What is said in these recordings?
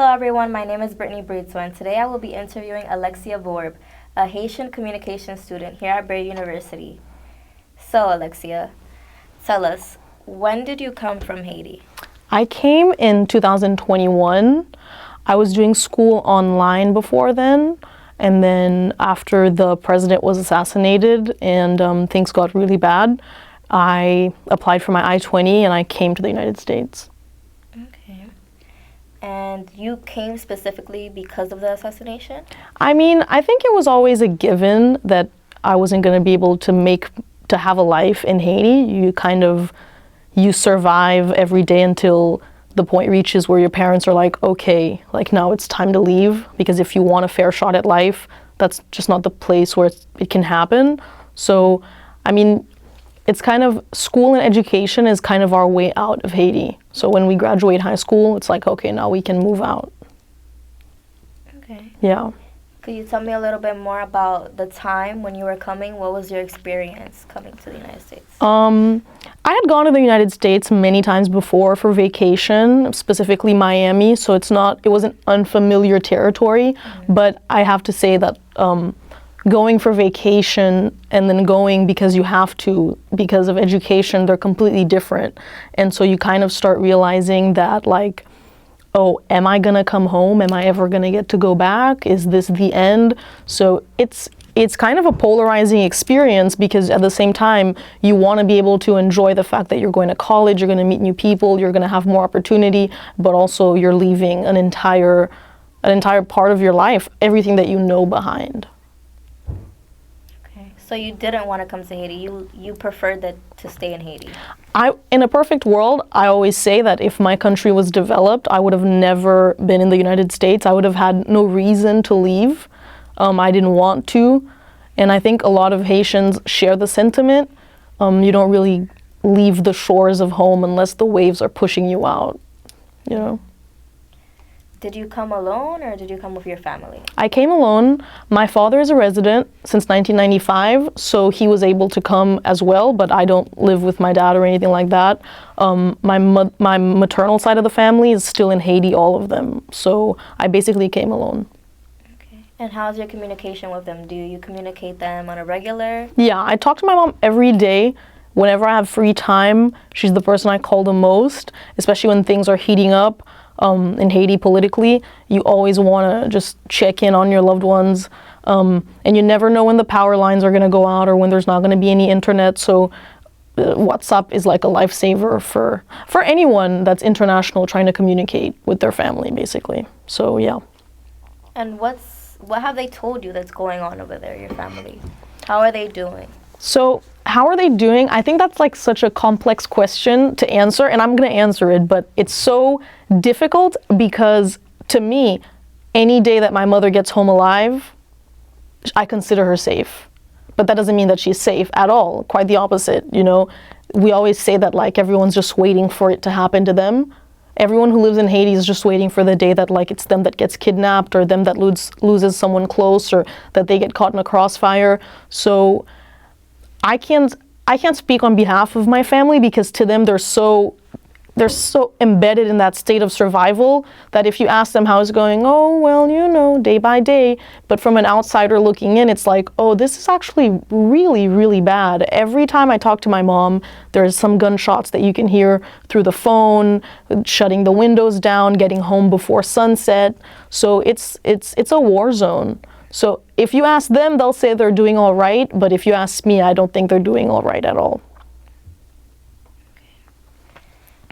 Hello everyone, my name is Brittany Breedso and today I will be interviewing Alexia Vorb, a Haitian communication student here at Baylor University. So Alexia, tell us, when did you come from Haiti? I came in 2021. I was doing school online before then, and then after the president was assassinated and things got really bad, I applied for my I-20 and I came to the United States. Okay. And you came specifically because of the assassination? I mean, I think it was always a given that I wasn't going to be able to have a life in Haiti. You survive every day until the point reaches where your parents are like, okay, like now it's time to leave, because if you want a fair shot at life, that's just not the place where it can happen. So, I mean, it's kind of, school and education is kind of our way out of Haiti. So when we graduate high school, it's like, okay, now we can move out. Okay. Yeah. Could you tell me a little bit more about the time when you were coming? What was your experience coming to the United States? I had gone to the United States many times before for vacation, specifically Miami, so it wasn't unfamiliar territory, but I have to say that going for vacation and then going because you have to, because of education, they're completely different. And so you kind of start realizing that, like, oh, am I gonna come home? Am I ever gonna get to go back? Is this the end? So it's kind of a polarizing experience, because at the same time, you wanna be able to enjoy the fact that you're going to college, you're gonna meet new people, you're gonna have more opportunity, but also you're leaving an entire part of your life, everything that you know behind. So you didn't want to come to Haiti. You preferred to stay in Haiti. In a perfect world, I always say that if my country was developed, I would have never been in the United States. I would have had no reason to leave. I didn't want to. And I think a lot of Haitians share the sentiment. You don't really leave the shores of home unless the waves are pushing you out, you know? Did you come alone or did you come with your family? I came alone. My father is a resident since 1995, so he was able to come as well, but I don't live with my dad or anything like that. My maternal side of the family is still in Haiti, all of them. So I basically came alone. Okay. And how's your communication with them? Do you communicate them on a regular? Yeah, I talk to my mom every day. Whenever I have free time, she's the person I call the most, especially when things are heating up. In Haiti politically, you always want to just check in on your loved ones, and you never know when the power lines are going to go out or when there's not going to be any internet, so WhatsApp is like a lifesaver for anyone that's international trying to communicate with their family, basically. So yeah. And what have they told you that's going on over there, your family? How are they doing? So how are they doing? I think that's like such a complex question to answer, and I'm going to answer it, but it's so difficult because to me, any day that my mother gets home alive, I consider her safe. But that doesn't mean that she's safe at all. Quite the opposite, you know. We always say that like everyone's just waiting for it to happen to them. Everyone who lives in Haiti is just waiting for the day that like it's them that gets kidnapped or them that loses someone close or that they get caught in a crossfire. So I can't speak on behalf of my family, because to them they're so embedded in that state of survival that if you ask them how it's going, oh, well, you know, day by day. But from an outsider looking in, it's like, oh, this is actually really, really bad. Every time I talk to my mom, there's some gunshots that you can hear through the phone, shutting the windows down, getting home before sunset. So it's a war zone. So if you ask them, they'll say they're doing all right, but if you ask me, I don't think they're doing all right at all.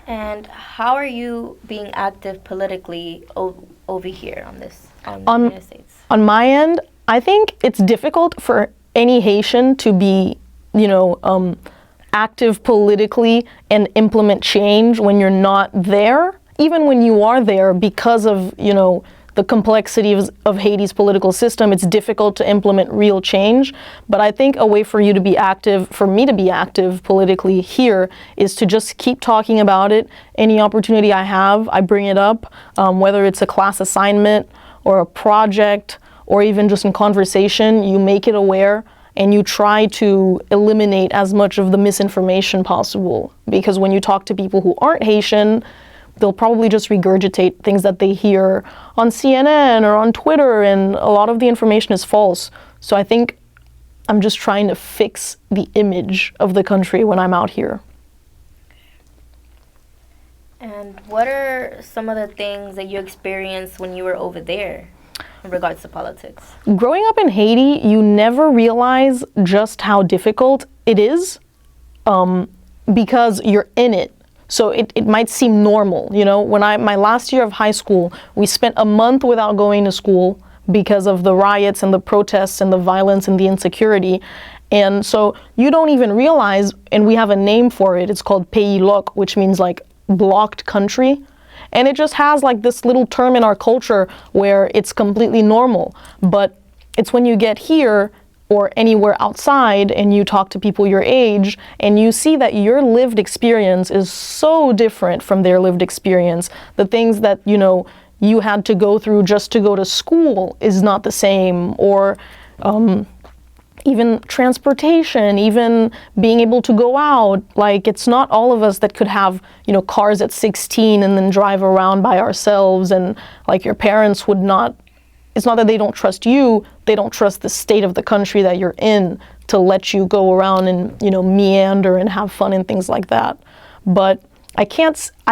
And how are you being active politically over here on the United States? On my end, I think it's difficult for any Haitian to be, you know, active politically and implement change when you're not there. Even when you are there, because of, you know, the complexity of Haiti's political system, it's difficult to implement real change. But I think a way for you to be active, for me to be active politically here, is to just keep talking about it. Any opportunity I have, I bring it up, whether it's a class assignment or a project or even just in conversation, you make it aware and you try to eliminate as much of the misinformation possible. Because when you talk to people who aren't Haitian, they'll probably just regurgitate things that they hear on CNN or on Twitter, and a lot of the information is false. So I think I'm just trying to fix the image of the country when I'm out here. And what are some of the things that you experienced when you were over there in regards to politics? Growing up in Haiti, you never realize just how difficult it is, because you're in it. So it might seem normal. You know, when my last year of high school, we spent a month without going to school because of the riots and the protests and the violence and the insecurity. And so you don't even realize, and we have a name for it, it's called pays loc, which means like blocked country. And it just has like this little term in our culture where it's completely normal. But it's when you get here or anywhere outside and you talk to people your age and you see that your lived experience is so different from their lived experience. The things that, you know, you had to go through just to go to school is not the same, or even transportation, even being able to go out. Like, it's not all of us that could have, you know, cars at 16 and then drive around by ourselves, and like your parents would not. It's not that they don't trust you, they don't trust the state of the country that you're in to let you go around and, you know, meander and have fun and things like that. But I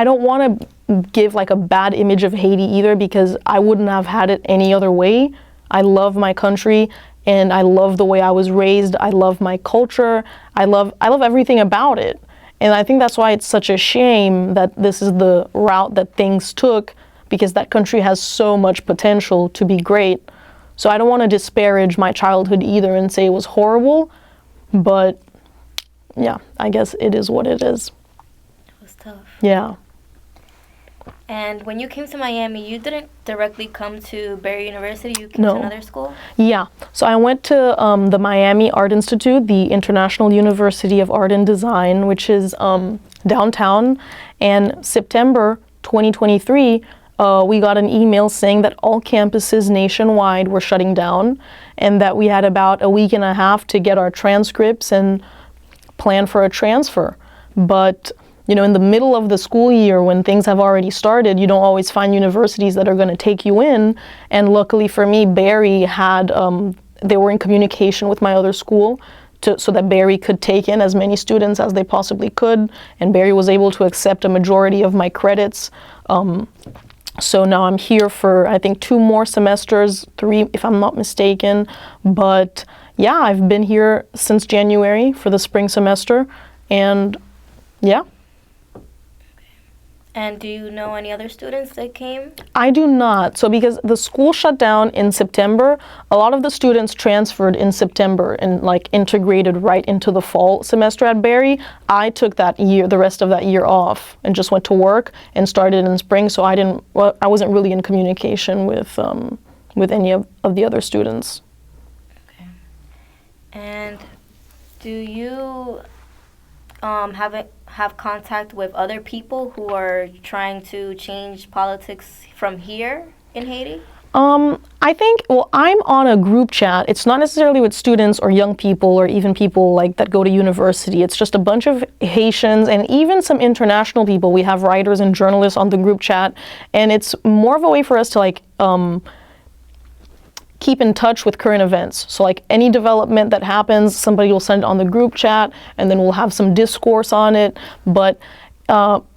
don't want to give like a bad image of Haiti either, because I wouldn't have had it any other way. I love my country and I love the way I was raised. I love my culture. I love everything about it. And I think that's why it's such a shame that this is the route that things took, because that country has so much potential to be great. So I don't want to disparage my childhood either and say it was horrible, but yeah, I guess it is what it is. It was tough. Yeah. And when you came to Miami, you didn't directly come to Barry University, you came No. to another school? Yeah, so I went to the Miami Art Institute, the International University of Art and Design, which is downtown. And September 2023, we got an email saying that all campuses nationwide were shutting down and that we had about a week and a half to get our transcripts and plan for a transfer. But, you know, in the middle of the school year when things have already started, you don't always find universities that are going to take you in. And luckily for me, Barry had, they were in communication with my other school so that Barry could take in as many students as they possibly could. And Barry was able to accept a majority of my credits. So now I'm here for, I think, 2 more semesters, 3 if I'm not mistaken. But yeah, I've been here since January for the spring semester, and yeah. And do you know any other students that came? I do not. So because the school shut down in September, a lot of the students transferred in September and like integrated right into the fall semester at Barry. I took that year, the rest of that year off, and just went to work and started in spring. So I wasn't really in communication with any of the other students. Okay. And do you have contact with other people who are trying to change politics from here in Haiti? I think, well, I'm on a group chat. It's not necessarily with students or young people or even people like that go to university. It's just a bunch of Haitians and even some international people. We have writers and journalists on the group chat, and it's more of a way for us to like keep in touch with current events. So like any development that happens, somebody will send it on the group chat, and then we'll have some discourse on it. But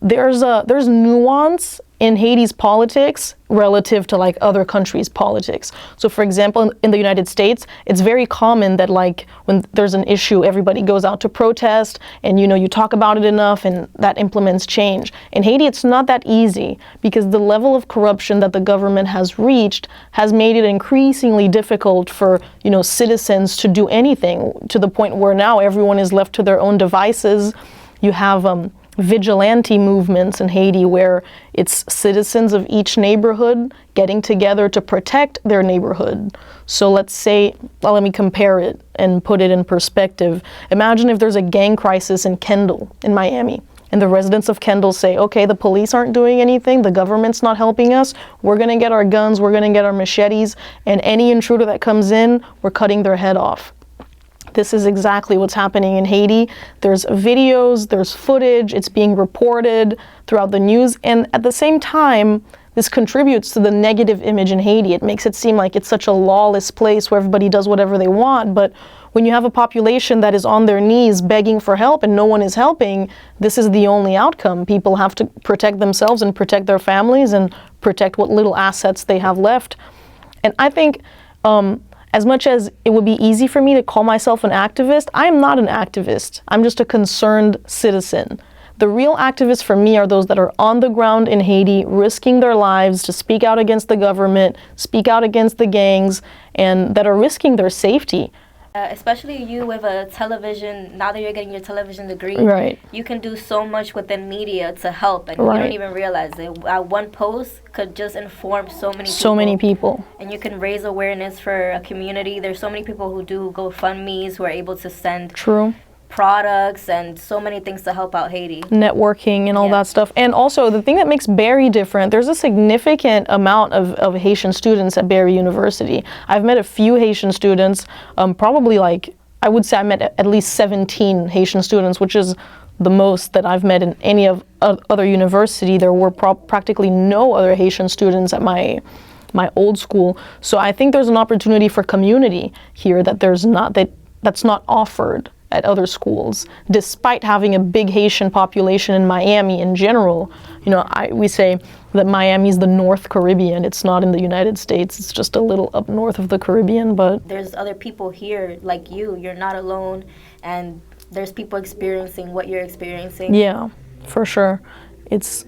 there's nuance in Haiti's politics relative to like other countries' politics. So for example, in the United States, it's very common that like when there's an issue, everybody goes out to protest, and you know, you talk about it enough and that implements change. In Haiti, it's not that easy, because the level of corruption that the government has reached has made it increasingly difficult for, you know, citizens to do anything, to the point where now everyone is left to their own devices. You have vigilante movements in Haiti where it's citizens of each neighborhood getting together to protect their neighborhood. So let's say, well, let me compare it and put it in perspective. Imagine if there's a gang crisis in Kendall, in Miami, and the residents of Kendall say, okay, the police aren't doing anything, the government's not helping us, we're gonna get our guns, we're gonna get our machetes, and any intruder that comes in, we're cutting their head off. This is exactly what's happening in Haiti. There's videos, there's footage, it's being reported throughout the news, and at the same time, this contributes to the negative image in Haiti. It makes it seem like it's such a lawless place where everybody does whatever they want, but when you have a population that is on their knees begging for help and no one is helping, this is the only outcome. People have to protect themselves and protect their families and protect what little assets they have left. And I think as much as it would be easy for me to call myself an activist, I am not an activist. I'm just a concerned citizen. The real activists for me are those that are on the ground in Haiti, risking their lives to speak out against the government, speak out against the gangs, and that are risking their safety. Especially you with a television, now that you're getting your television degree, Right. you can do so much within media to help, and Right. you don't even realize it. One post could just inform so many people. So many people. And you can raise awareness for a community. There's so many people who do GoFundMes who are able to send True. products and so many things to help out Haiti. Networking and all Yeah. that stuff. And also the thing that makes Barry different, there's a significant amount of Haitian students at Barry University. I've met a few Haitian students, probably like, I would say I met at least 17 Haitian students, which is the most that I've met in any of other university. There were practically no other Haitian students at my old school. So I think there's an opportunity for community here that's not offered at other schools, despite having a big Haitian population in Miami in general. You know, we say that Miami's the North Caribbean. It's not in the United States. It's just a little up north of the Caribbean, but There's other people here like you. You're not alone, and there's people experiencing what you're experiencing. yeah, for sure. It's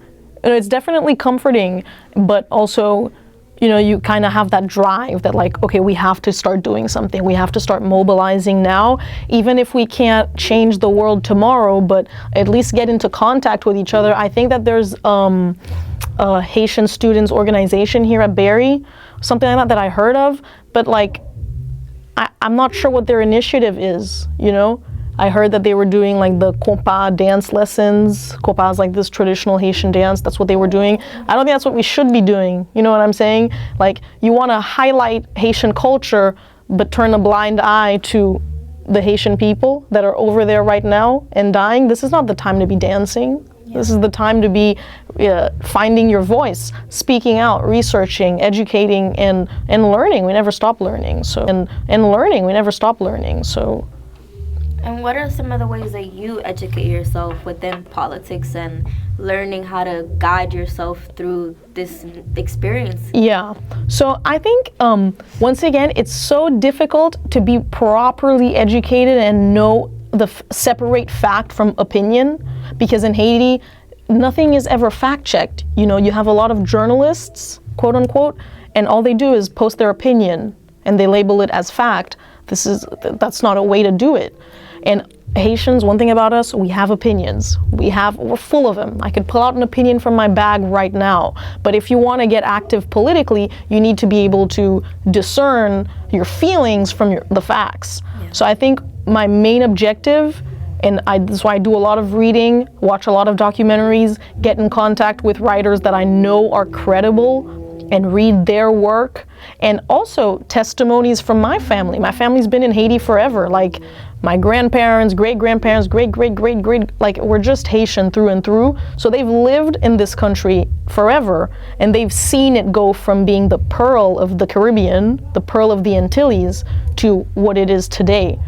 definitely comforting, but also, you know, you kind of have that drive that like, okay, we have to start doing something. We have to start mobilizing now, even if we can't change the world tomorrow, but at least get into contact with each other. I think that there's a Haitian students organization here at Barry, something like that I heard of, but like, I'm not sure what their initiative is, you know? I heard that they were doing like the compas dance lessons. Compas is like this traditional Haitian dance. That's what they were doing. I don't think that's what we should be doing. You know what I'm saying? Like, you want to highlight Haitian culture, but turn a blind eye to the Haitian people that are over there right now and dying. This is not the time to be dancing. This is the time to be finding your voice, speaking out, researching, educating, and learning. We never stop learning. So and learning, we never stop learning. So. And what are some of the ways that you educate yourself within politics and learning how to guide yourself through this experience? Yeah. So I think, once again, it's so difficult to be properly educated and know separate fact from opinion, because in Haiti, nothing is ever fact checked. You know, you have a lot of journalists, quote unquote, and all they do is post their opinion and they label it as fact. That's not a way to do it. And Haitians, one thing about us, we have opinions. We're full of them. I could pull out an opinion from my bag right now. But if you want to get active politically, you need to be able to discern your feelings from the facts. Yeah. So I think my main objective, and that's why I do a lot of reading, watch a lot of documentaries, get in contact with writers that I know are credible, and read their work, and also testimonies from my family. My family's been in Haiti forever. Like, my grandparents, great-grandparents, great-great-great-great, like, we're just Haitian through and through. So they've lived in this country forever, and they've seen it go from being the pearl of the Caribbean, the pearl of the Antilles, to what it is today.